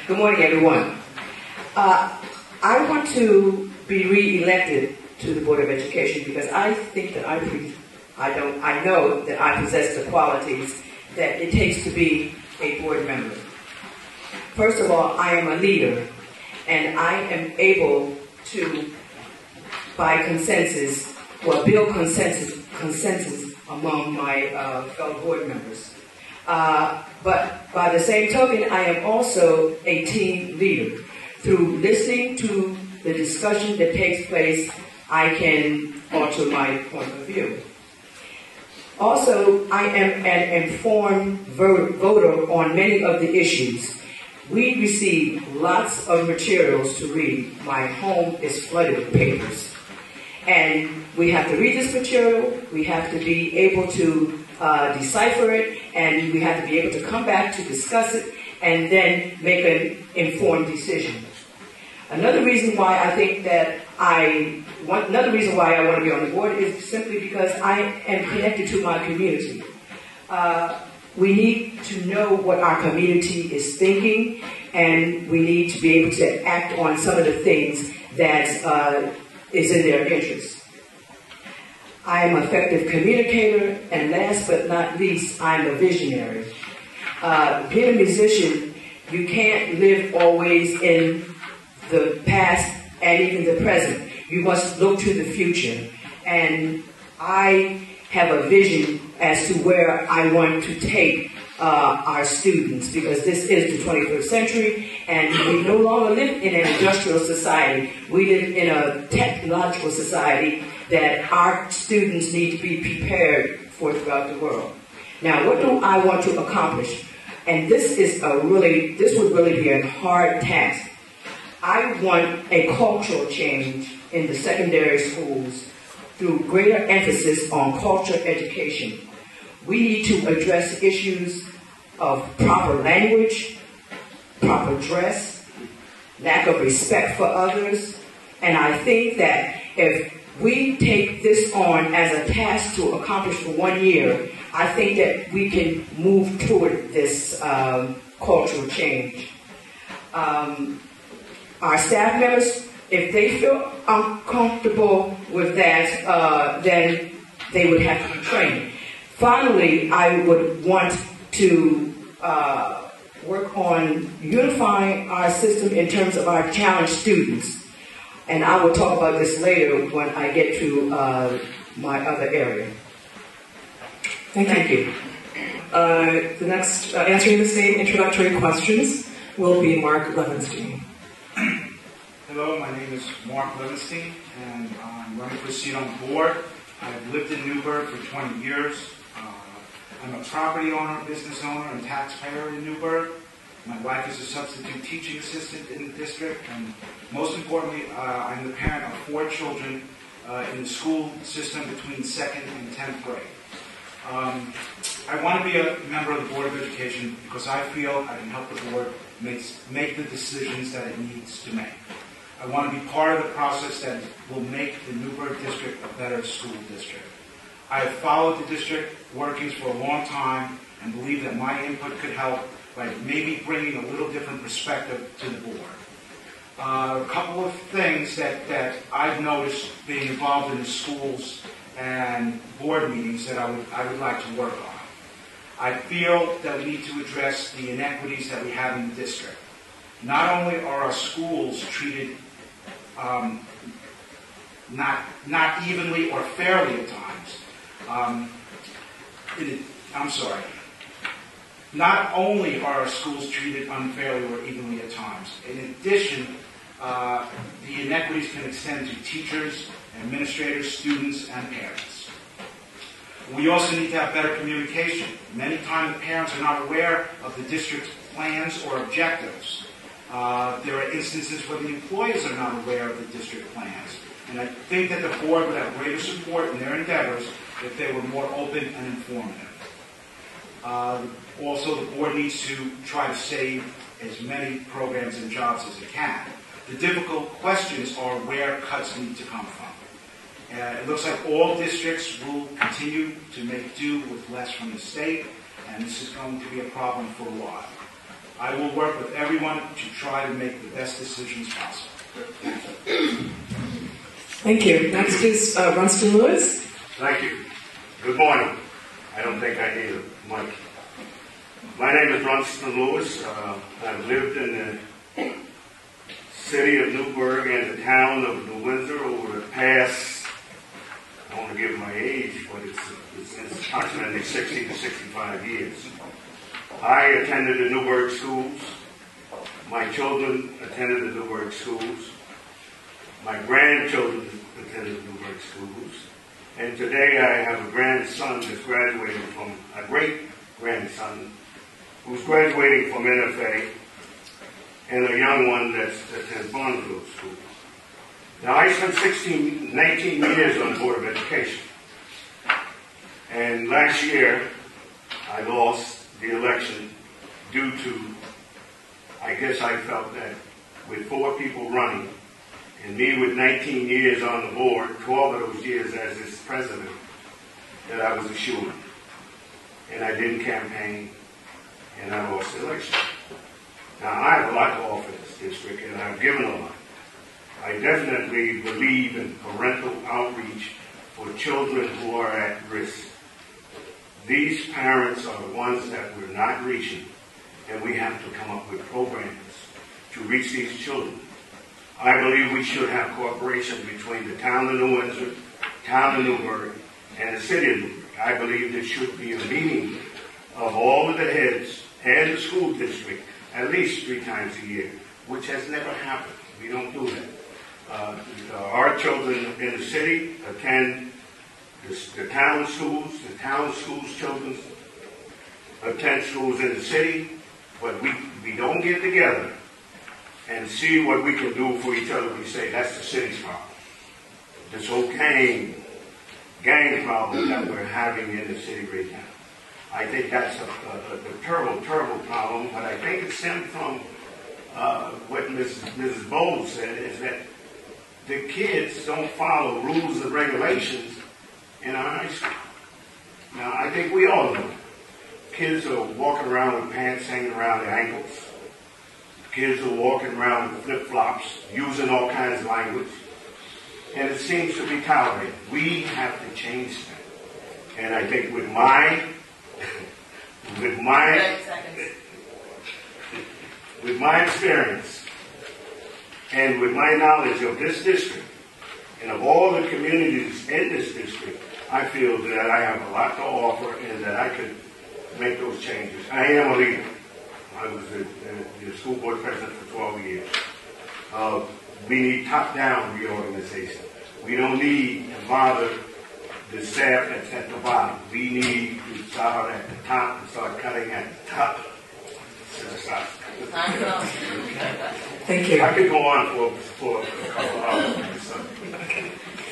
Good morning, everyone. I want to be re-elected to the Board of Education because I think that I know that I possess the qualities that it takes to be a board member. First of all, I am a leader, and I am able to, by consensus, build consensus among my fellow board members. But by the same token, I am also a team leader. Through listening to the discussion that takes place, I can alter my point of view. Also, I am an informed voter on many of the issues. We receive lots of materials to read. My home is flooded with papers. And we have to read this material, we have to be able to decipher it, and we have to be able to come back to discuss it and then make an informed decision. Another reason why I want to be on the board is simply because I am connected to my community. We need to know what our community is thinking, and we need to be able to act on some of the things that is in their interest. I am an effective communicator, and last but not least, I'm a visionary. Being a musician, you can't live always in the past and even the present. You must look to the future. And I have a vision as to where I want to take our students, because this is the 21st century, and we no longer live in an industrial society. We live in a technological society that our students need to be prepared for throughout the world. Now, what do I want to accomplish? And this would really be a hard task. I want a cultural change in the secondary schools through greater emphasis on culture education. We need to address issues of proper language, proper dress, lack of respect for others, and I think that if we take this on as a task to accomplish for 1 year, I think that we can move toward this cultural change. Our staff members, if they feel uncomfortable with that, then they would have to be trained. Finally, I would want to work on unifying our system in terms of our challenged students. And I will talk about this later when I get to my other area. Thank you. The next, answering the same introductory questions, will be Mark Levinstein. Hello, my name is Mark Levinstein, and I'm running for a seat on the board. I've lived in Newburgh for 20 years. I'm a property owner, business owner, and taxpayer in Newburgh. My wife is a substitute teaching assistant in the district, and most importantly, I'm the parent of 4 children in the school system between 2nd and 10th grade. I want to be a member of the Board of Education because I feel I can help the board make the decisions that it needs to make. I want to be part of the process that will make the Newburgh district a better school district. I have followed the district workings for a long time and believe that my input could help by maybe bringing a little different perspective to the board. A couple of things that I've noticed being involved in the schools and board meetings that I would like to work on. I feel that we need to address the inequities that we have in the district. Not only are our schools treated not evenly or fairly at times. Not only are our schools treated unfairly or evenly at times, in addition, the inequities can extend to teachers, administrators, students, and parents. We also need to have better communication. Many times the parents are not aware of the district's plans or objectives. There are instances where the employees are not aware of the district plans. And I think that the board would have greater support in their endeavors if they were more open and informative. Also, the board needs to try to save as many programs and jobs as it can. The difficult questions are where cuts need to come from. It looks like all districts will continue to make do with less from the state, and this is going to be a problem for a while. I will work with everyone to try to make the best decisions possible. Thank you. Next is Runston Lewis. Thank you. Good morning. I don't think I need a mic. My name is Runston Lewis. I've lived in the city of Newburgh and the town of New Windsor over the past, I don't want to give my age, but it's approximately 60 to 65 years. I attended the Newburgh schools. My children attended the Newburgh schools. My grandchildren attended the Newburgh schools. And today I have a grandson that's graduating from, a great-grandson, who's graduating from NFA, and a young one that attends Bonneville School. Now, I spent 19 years on the Board of Education. And last year, I lost the election due to, I guess I felt that with 4 people running, and me with 19 years on the board, 12 of those years as its president, that I was a shoo-in. And I didn't campaign, and I lost the election. Now, I have a lot to offer this district, and I've given a lot. I definitely believe in parental outreach for children who are at risk. These parents are the ones that we're not reaching, and we have to come up with programs to reach these children. I believe we should have cooperation between the town of New Windsor, town of Newburgh, and the city of Newburgh. I believe there should be a meeting of all of the heads and the school district at least 3 times a year, which has never happened. We don't do that. Our children in the city attend the town schools. The town schools' children attend schools in the city, but we don't get together and see what we can do for each other. We say that's the city's problem. This whole gang problem that we're having in the city right now. I think that's a terrible, terrible problem, but I think it stemmed from what Mrs. Bowles said, is that the kids don't follow rules and regulations in our high school. Now, I think we all know. Kids are walking around with pants hanging around their ankles. Kids are walking around with flip-flops, using all kinds of language. And it seems to be tolerated. We have to change that. And I think with my experience and with my knowledge of this district and of all the communities in this district, I feel that I have a lot to offer and that I could make those changes. I am a leader. I was the school board president for 12 years. We need top-down reorganization. We don't need to bother the staff that's at the bottom. We need to start at the top and start cutting at the top. Thank you. I could go on for a couple hours.